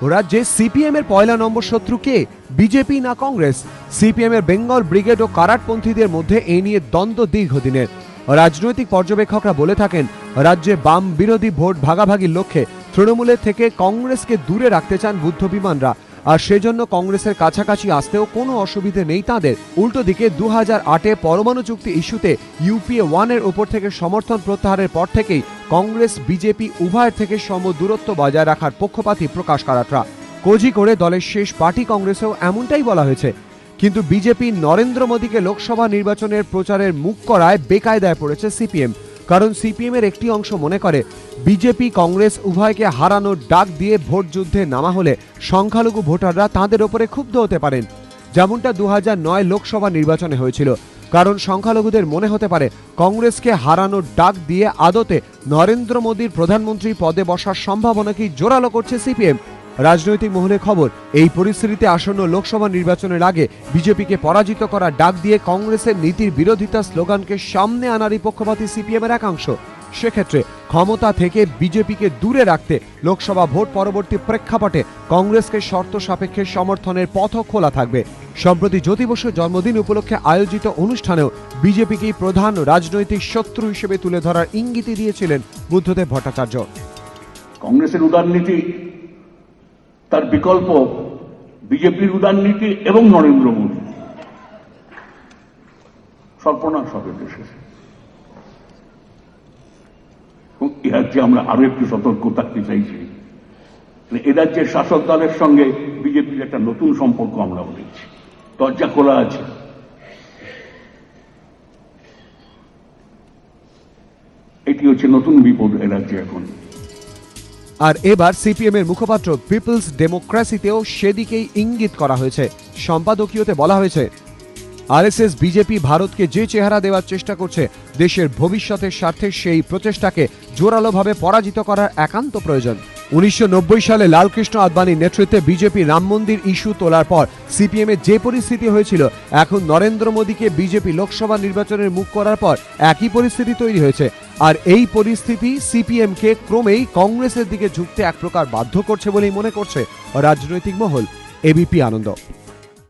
রাজ্যে সিপিএম এর পয়লা নম্বর শত্রু কে, বিজেপি না কংগ্রেস? সিপিএম এর বেঙ্গল ব্রিগেড ও কারাটপন্থীদের মধ্যে এই নিয়ে দ্বন্দ্ব দীর্ঘদিনের। রাজনৈতিক পর্যবেক্ষকরা বলে থাকেন, রাজ্যে বাম বিরোধী ভোট ভাগাভাগির লক্ষ্যে তৃণমূলের থেকে কংগ্রেসকে দূরে রাখতে চান বুদ্ধবিমানরা, আর সেজন্য কংগ্রেসের কাছাকাছি আসতেও কোনো অসুবিধে নেই তাদের। উল্টো দিকে 2008-এ পরমাণু চুক্তি ইস্যুতে ইউপিএ 1 এর ওপর থেকে সমর্থন প্রত্যাহারের পর থেকেই কংগ্রেস বিজেপি উভয়ের থেকে সম দূরত্ব বজায় রাখার পক্ষপাতী প্রকাশ কারাটরা। কোজিকোড়ে দলের শেষ পার্টি কংগ্রেসেও এমনটাই বলা হয়েছে। কিন্তু বিজেপি নরেন্দ্র মোদীকে লোকসভা নির্বাচনের প্রচারের মুখ করায় বেকায়দায় পড়েছে সিপিএম। কারণ সিপিএম এর একটি অংশ মনে করে বিজেপি কংগ্রেস উভয়কে হারানোর ডাক দিয়ে ভোট যুদ্ধে নামা হলে সংখ্যালঘু ভোটাররা তাঁদের ওপরে ক্ষুব্ধ হতে পারেন, যেমনটা 2009 লোকসভা নির্বাচনে হয়েছিল। কারণ সংখ্যালঘুদের মনে হতে পারে কংগ্রেসকে হারানোর ডাক দিয়ে আদতে নরেন্দ্র মোদীর প্রধানমন্ত্রী পদে বসার সম্ভাবনাকেই জোরালো করছে সিপিএম। রাজনৈতিক মহলে খবর, এই পরিস্থিতিতে আসন্ন লোকসভা নির্বাচনের আগে বিজেপিকে পরাজিত করার ডাক দিয়ে কংগ্রেসের নীতির বিরোধিতা স্লোগানকে সামনে আনারই পক্ষপাতী সিপিএম এর একাংশ। সেক্ষেত্রে ক্ষমতা থেকে বিজেপিকে দূরে রাখতে লোকসভা ভোট পরবর্তী প্রেক্ষাপটে কংগ্রেসকে শর্ত সাপেক্ষে সমর্থনের পথও খোলা থাকবে। সম্প্রতি জ্যোতি বসুর জন্মদিন উপলক্ষে আয়োজিত অনুষ্ঠানেও বিজেপিকেই প্রধান রাজনৈতিক শত্রু হিসেবে তুলে ধরার ইঙ্গিতই দিয়েছিলেন বুদ্ধদেব ভট্টাচার্য। কংগ্রেসের উদারনীতি, তার বিকল্প বিজেপির উদারনীতি এবং নরেন্দ্র মোদী, সর্বনাশ হবে দেশের। এ রাজ্যে আমরা আরো একটু সতর্ক থাকতে চাইছি। এ রাজ্যের শাসক দলের সঙ্গে বিজেপির একটা নতুন সম্পর্ক আমরা বলেছি, দরজা খোলা আছে। এটি হচ্ছে নতুন বিপদ এ রাজ্যে এখন। আর এবার সিপিএম এর মুখপাত্র পিপলস ডেমোক্রেসিতেও সেদিকেই ইঙ্গিত করা হয়েছে। সম্পাদকীয়তে বলা হয়েছে, আরএসএস বিজেপি ভারতকে যে চেহারা দেওয়ার চেষ্টা করছে, দেশের ভবিষ্যতের স্বার্থে সেই প্রচেষ্টাকে জোরালোভাবে পরাজিত করার একান্ত প্রয়োজন। 1990 সালে লালকৃষ্ণ আদবানির নেতৃত্বে বিজেপি রাম মন্দির ইস্যু তোলার পর সিপিএম এর যে পরিস্থিতি হয়েছিল, এখন নরেন্দ্র মোদীকে বিজেপি লোকসভা নির্বাচনের মুখ করার পর একই পরিস্থিতি তৈরি হয়েছে। আর এই পরিস্থিতি সিপিএমকে ক্রমেই কংগ্রেসের দিকে ঝুঁকতে এক প্রকার বাধ্য করছে বলেই মনে করছে রাজনৈতিক মহল। এবিপি আনন্দ।